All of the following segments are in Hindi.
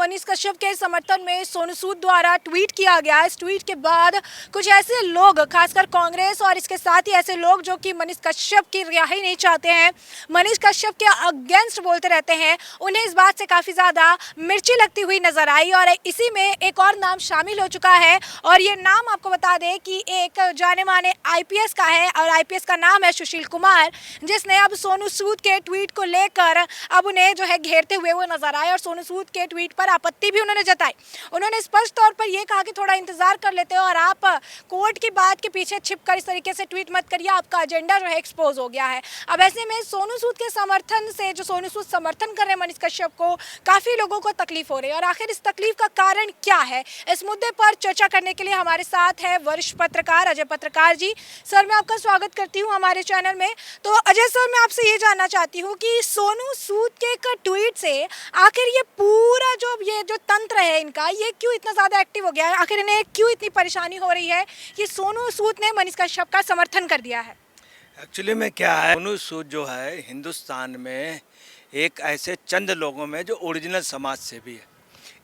मनीष कश्यप के समर्थन में सोनू सूद द्वारा ट्वीट किया गया। इस ट्वीट के बाद कुछ ऐसे लोग, खासकर कांग्रेस और इसके साथ ही ऐसे लोग जो कि मनीष कश्यप की रिहाई नहीं चाहते हैं, मनीष कश्यप के अगेंस्ट बोलते रहते हैं, उन्हें इस बात से काफ़ी ज़्यादा मिर्ची लगती हुई नजर आई। और इसी में एक और नाम शामिल हो चुका है, और ये नाम आपको बता दें कि एक जाने माने आईपीएस का है, और आईपीएस का नाम है सुशील कुमार, जिसने अब सोनू सूद के ट्वीट को लेकर अब उन्हें जो है घेरते हुए वो नजर आए और सोनू सूद के ट्वीट पर आपत्ति भी उन्होंने जताई। उन्होंने स्पष्ट तौर पर यह कहा कि थोड़ा इंतजार कर लेते हो और आप कोर्ट की बात के पीछे छिपकर इस तरीके से ट्वीट मत करिए, आपका एजेंडा जो है एक्सपोज हो गया है। अब ऐसे में सोनू सूद के समर्थन से, जो सोनू सूद समर्थन कर रहे हैं मनीष कश्यप को, काफी लोगों को तकलीफ हो रही है। और आखिर इस तकलीफ का कारण क्या है, इस मुद्दे पर चर्चा करने के लिए हमारे साथ है वरिष्ठ पत्रकार अजय पत्रकार जी। सर, मैं आपका स्वागत करती हूँ हमारे चैनल में। तो अजय सर, मैं आपसे ये जानना चाहती हूँ कि सोनू सूद के एक ट्वीट से आखिर ये पूरा ये जो तंत्र है इनका, ये क्यों इतना ज़्यादा एक्टिव हो गया है? आखिर इन्हें क्यों इतनी परेशानी हो रही है कि सोनू सूद ने मनीष कश्यप का समर्थन कर दिया है? एक्चुअली में क्या है, सोनू सूद जो है हिंदुस्तान में एक ऐसे चंद लोगों में जो ओरिजिनल समाज सेवी है।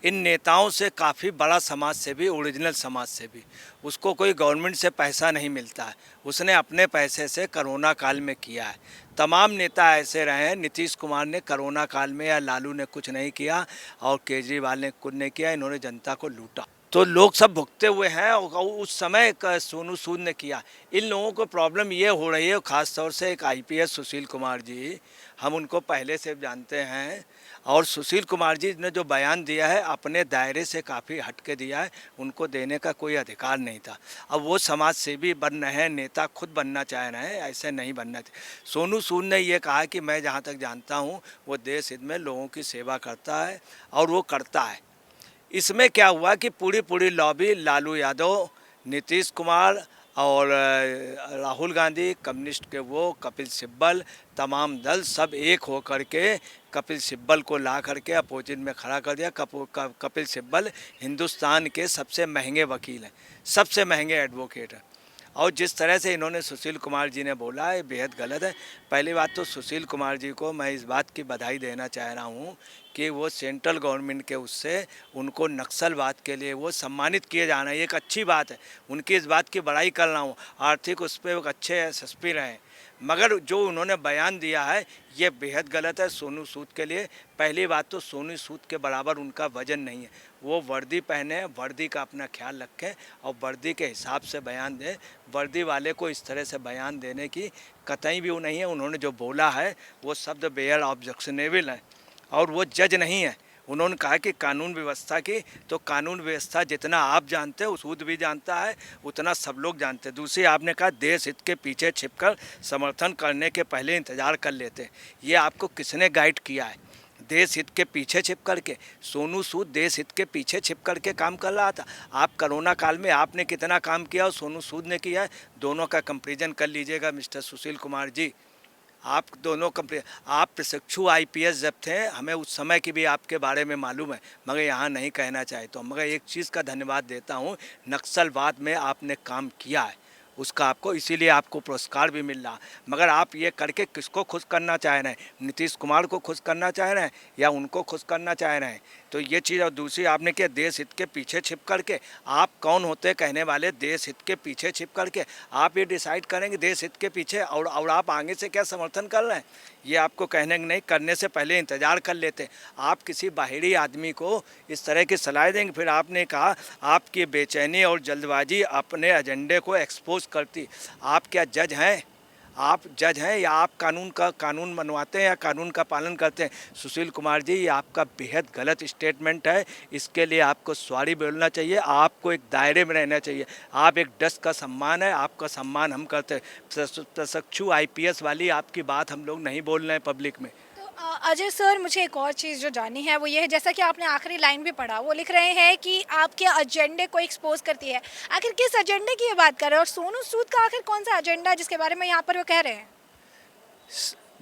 इन नेताओं से काफ़ी बड़ा समाज सेवी, ओरिजिनल समाज सेवी, उसको कोई गवर्नमेंट से पैसा नहीं मिलता है, उसने अपने पैसे से कोरोना काल में किया है। तमाम नेता ऐसे रहे हैं, नीतीश कुमार ने कोरोना काल में या लालू ने कुछ नहीं किया और केजरीवाल ने कुछ नहीं किया, इन्होंने जनता को लूटा, तो लोग सब भुगते हुए हैं। और उस समय सोनू सूद ने किया। इन लोगों को प्रॉब्लम ये हो रही है, ख़ास तौर से एक आईपीएस सुशील कुमार जी, हम उनको पहले से जानते हैं, और सुशील कुमार जी ने जो बयान दिया है अपने दायरे से काफ़ी हट के दिया है, उनको देने का कोई अधिकार नहीं था। अब वो समाज सेवी बन रहे हैं, नेता खुद बनना चाह रहे हैं, ऐसे नहीं बनना चाहिए। सोनू सूद ने ये कहा कि मैं जहाँ तक जानता हूँ वो देश हित में लोगों की सेवा करता है, और वो करता है। इसमें क्या हुआ कि पूरी लॉबी, लालू यादव, नीतीश कुमार और राहुल गांधी, कम्युनिस्ट के वो कपिल सिब्बल, तमाम दल सब एक हो कर के कपिल सिब्बल को ला करके अपोजिट में खड़ा कर दिया। कपिल सिब्बल हिंदुस्तान के सबसे महंगे वकील हैं, सबसे महंगे एडवोकेट हैं, और जिस तरह से इन्होंने सुशील कुमार जी ने बोला है बेहद गलत है। पहली बात तो सुशील कुमार जी को मैं इस बात की बधाई देना चाह रहा हूँ कि वो सेंट्रल गवर्नमेंट के उससे उनको नक्सलवाद के लिए वो सम्मानित किए जाना है, एक अच्छी बात है, उनकी इस बात की बड़ाई कर रहा हूँ। आर्थिक उस पर एक अच्छे एसएसपी रहे, मगर जो उन्होंने बयान दिया है ये बेहद गलत है सोनू सूद के लिए। पहली बात तो सोनू सूद के बराबर उनका वजन नहीं है, वो वर्दी पहने, वर्दी का अपना ख्याल रखें और वर्दी के हिसाब से बयान दें। वर्दी वाले को इस तरह से बयान देने की कतई भी वो नहीं है। उन्होंने जो बोला है वो शब्द बेहद ऑब्जेक्शनेबल है, और वो जज नहीं है। उन्होंने कहा कि कानून व्यवस्था की, तो कानून व्यवस्था जितना आप जानते हैं सूद भी जानता है, उतना सब लोग जानते हैं। दूसरी, आपने कहा देश हित के पीछे छिपकर समर्थन करने के पहले इंतजार कर लेते, ये आपको किसने गाइड किया है? देश हित के पीछे छिप करके सोनू सूद देश हित के पीछे छिप करके काम कर रहा था। आप कोरोना काल में आपने कितना काम किया और सोनू सूद ने किया है, दोनों का कंपेरिजन कर लीजिएगा मिस्टर सुशील कुमार जी। आप दोनों आप प्रशिक्षु आईपीएस जब थे, हमें उस समय की भी आपके बारे में मालूम है, मगर यहाँ नहीं कहना चाहे तो। मगर एक चीज़ का धन्यवाद देता हूँ, नक्सलवाद में आपने काम किया है, उसका आपको, इसीलिए आपको पुरस्कार भी मिल रहा। मगर आप ये करके किसको खुश करना चाह रहे हैं? नीतीश कुमार को खुश करना चाह रहे हैं या उनको खुश करना चाह रहे हैं? तो ये चीज़। और दूसरी, आपने क्या देश हित के पीछे छिप करके, आप कौन होते कहने वाले देश हित के पीछे छिप करके? आप ये डिसाइड करेंगे देश हित के पीछे, और आप आगे से क्या समर्थन कर रहे हैं ये आपको कहने नहीं, करने से पहले इंतजार कर लेते। आप किसी बाहरी आदमी को इस तरह की सलाह देंगे। फिर आपने कहा आपकी बेचैनी और जल्दबाजी अपने एजेंडे को एक्सपोज करती। आप क्या जज हैं? आप जज हैं या आप कानून मनवाते हैं या कानून का पालन करते हैं? सुशील कुमार जी, ये आपका बेहद गलत स्टेटमेंट है, इसके लिए आपको सॉरी बोलना चाहिए। आपको एक दायरे में रहना चाहिए। आप एक डस्ट का सम्मान है, आपका सम्मान हम करते हैं। प्रशिक्षु आईपीएस वाली आपकी बात हम लोग नहीं बोल रहे हैं पब्लिक में। अजय सर, मुझे एक और चीज़ जो जाननी है वो ये है, जैसा कि आपने आखिरी लाइन भी पढ़ा, वो लिख रहे हैं कि आपके एजेंडे को एक्सपोज करती है। आखिर किस एजेंडे की ये बात कर रहे हैं, और सोनू सूद का आखिर कौन सा एजेंडा है जिसके बारे में यहाँ पर वो कह रहे हैं?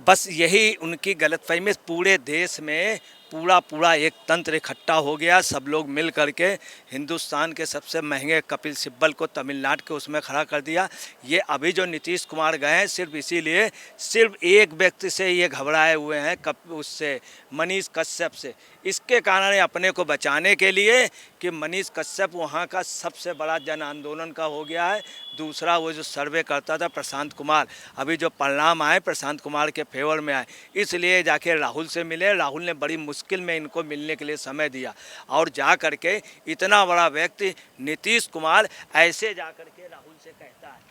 बस यही उनकी गलतफहमी। पूरे देश में पूरा एक तंत्र इकट्ठा हो गया। सब लोग मिल करके हिंदुस्तान के सबसे महंगे कपिल सिब्बल को तमिलनाडु के उसमें खड़ा कर दिया। ये अभी जो नीतीश कुमार गए हैं सिर्फ इसीलिए, सिर्फ एक व्यक्ति से ये घबराए हुए हैं, उससे मनीष कश्यप से। इसके कारण अपने को बचाने के लिए कि मनीष कश्यप वहाँ का सबसे बड़ा जन आंदोलन का हो गया है। दूसरा वो जो सर्वे करता था प्रशांत कुमार, अभी जो परिणाम आए प्रशांत कुमार के फेवर में आए, इसलिए जाके राहुल से मिले। राहुल ने बड़ी मुश्किल में इनको मिलने के लिए समय दिया और जा करके इतना बड़ा व्यक्ति नीतीश कुमार ऐसे जा करके राहुल से कहता है।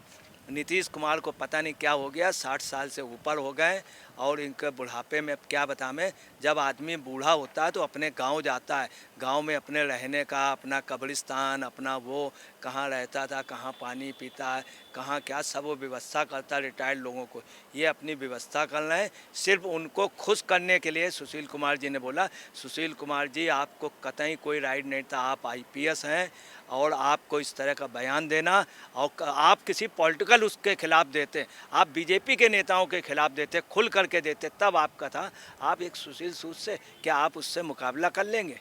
नीतीश कुमार को पता नहीं क्या हो गया, 60 साल से ऊपर हो गए और इनके बुढ़ापे में अब क्या बताएं। जब आदमी बूढ़ा होता है तो अपने गांव जाता है, गांव में अपने रहने का अपना कब्रिस्तान, अपना वो कहाँ रहता था, कहाँ पानी पीता है, कहाँ क्या, सब वो व्यवस्था करता है रिटायर्ड लोगों को। ये अपनी व्यवस्था कर रहे हैं सिर्फ उनको खुश करने के लिए। सुशील कुमार जी ने बोला, सुशील कुमार जी आपको कतई कोई राइट नहीं था, आप IPS हैं और आपको इस तरह का बयान देना, और आप किसी पॉलिटिकल उसके खिलाफ देते, आप BJP के नेताओं के खिलाफ देते, खुल करके देते, तब आपका था। आप एक सुशील सूद से क्या आप उससे मुकाबला कर लेंगे?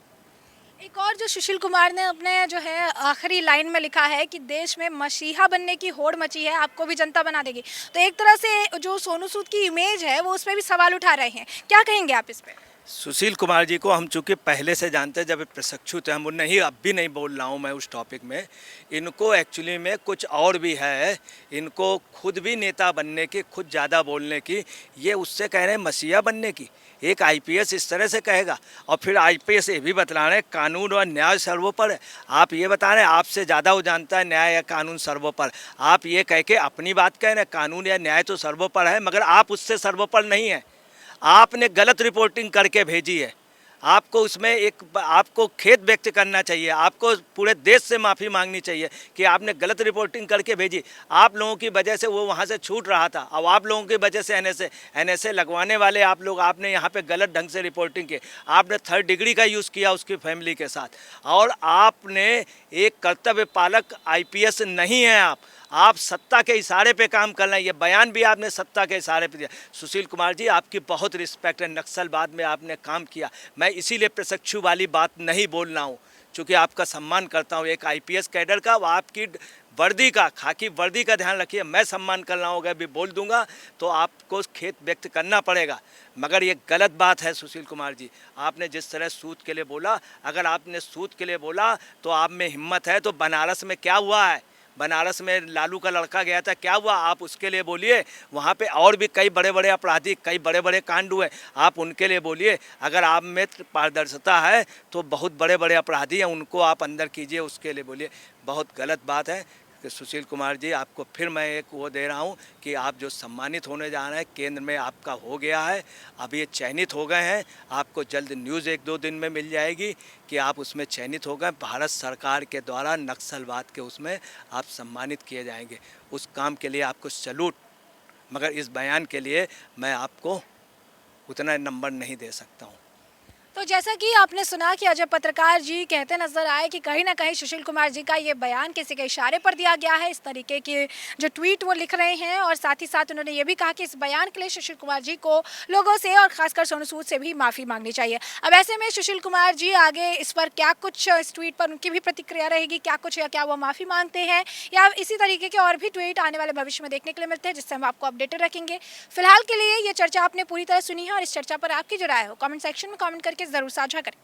एक और जो सुशील कुमार ने अपने जो है आखिरी लाइन में लिखा है कि देश में मसीहा बनने की होड़ मची है, आपको भी जनता बना देगी। तो एक तरह से जो सोनू सूद की इमेज है वो उस पर भी सवाल उठा रहे हैं, क्या कहेंगे आप इस पे? सुशील कुमार जी को हम चूँकि पहले से जानते हैं, जब ये प्रशिक्षु थे, हम नहीं, अब भी नहीं बोल रहा हूँ मैं उस टॉपिक में। इनको एक्चुअली में कुछ और भी है, इनको खुद भी नेता बनने की, खुद ज़्यादा बोलने की। ये उससे कह रहे हैं मसीहा बनने की। एक IPS इस तरह से कहेगा और फिर IPS ये भी बता रहे हैं कानून और न्याय सर्वोपरि है। आप ये बता रहे हैं आपसे ज़्यादा वो जानता है न्याय या कानून सर्वोपरि। आप ये कह के अपनी बात कह रहे हैं कानून या न्याय तो सर्वोपरि है, मगर आप उससे सर्वोपरि नहीं है। आपने गलत रिपोर्टिंग करके भेजी है। आपको उसमें आपको खेद व्यक्त करना चाहिए, आपको पूरे देश से माफ़ी मांगनी चाहिए कि आपने गलत रिपोर्टिंग करके भेजी। आप लोगों की वजह से वो वहाँ से छूट रहा था, अब आप लोगों की वजह से NSA लगवाने वाले आप लोग, आपने यहाँ पे गलत ढंग से रिपोर्टिंग की। आपने 3rd डिग्री का यूज़ किया उसकी फैमिली के साथ, और आपने एक कर्तव्य पालक IPS नहीं है। आप सत्ता के इशारे पे काम कर रहे हैं। ये बयान भी आपने सत्ता के इशारे पे दिया। सुशील कुमार जी आपकी बहुत रिस्पेक्ट है, नक्सलवाद में आपने काम किया। मैं इसीलिए प्रशिक्षु वाली बात नहीं बोल रहा हूँ, चूँकि आपका सम्मान करता हूँ एक IPS कैडर का, वो आपकी वर्दी का, खाकी वर्दी का ध्यान रखिए। मैं सम्मान कर रहा हूँ, अगर भी बोल दूंगा तो आपको खेद व्यक्त करना पड़ेगा। मगर ये गलत बात है सुशील कुमार जी, आपने जिस तरह सूद के लिए बोला, अगर आपने सूद के लिए बोला तो आप में हिम्मत है तो बनारस में क्या हुआ है, बनारस में लालू का लड़का गया था, क्या हुआ, आप उसके लिए बोलिए। वहाँ पे और भी कई बड़े बड़े अपराधी, कई बड़े बड़े कांड हुए, आप उनके लिए बोलिए। अगर आप में पारदर्शिता है तो बहुत बड़े बड़े अपराधी हैं, उनको आप अंदर कीजिए, उसके लिए बोलिए। बहुत गलत बात है कि सुशील कुमार जी आपको फिर मैं एक वो दे रहा हूँ कि आप जो सम्मानित होने जा रहे हैं, केंद्र में आपका हो गया है, अब ये चयनित हो गए हैं। आपको जल्द न्यूज़ 1-2 दिन में मिल जाएगी कि आप उसमें चयनित हो गए। भारत सरकार के द्वारा नक्सलवाद के उसमें आप सम्मानित किए जाएंगे। उस काम के लिए आपको सैल्यूट। मगर इस बयान के लिए मैं आपको उतना नंबर नहीं दे सकता हूँ। तो जैसा कि आपने सुना कि अजय पत्रकार जी कहते नजर आए कि कहीं ना कहीं सुशील कुमार जी का ये बयान किसी के इशारे पर दिया गया है, इस तरीके के जो ट्वीट वो लिख रहे हैं। और साथ ही साथ उन्होंने ये भी कहा कि इस बयान के लिए सुशील कुमार जी को लोगों से और खासकर सोनू सूद से भी माफ़ी मांगनी चाहिए। अब ऐसे में सुशील कुमार जी आगे इस पर क्या कुछ, इस ट्वीट पर उनकी भी प्रतिक्रिया रहेगी, क्या कुछ, या क्या वो माफ़ी मांगते हैं, या इसी तरीके के और भी ट्वीट आने वाले भविष्य में देखने के लिए मिलते हैं, जिससे हम आपको अपडेटेड रखेंगे। फिलहाल के लिए ये चर्चा आपने पूरी तरह सुनी है और इस चर्चा पर आपकी जो राय हो कमेंट सेक्शन में कमेंट करके ज़रूर साझा करें।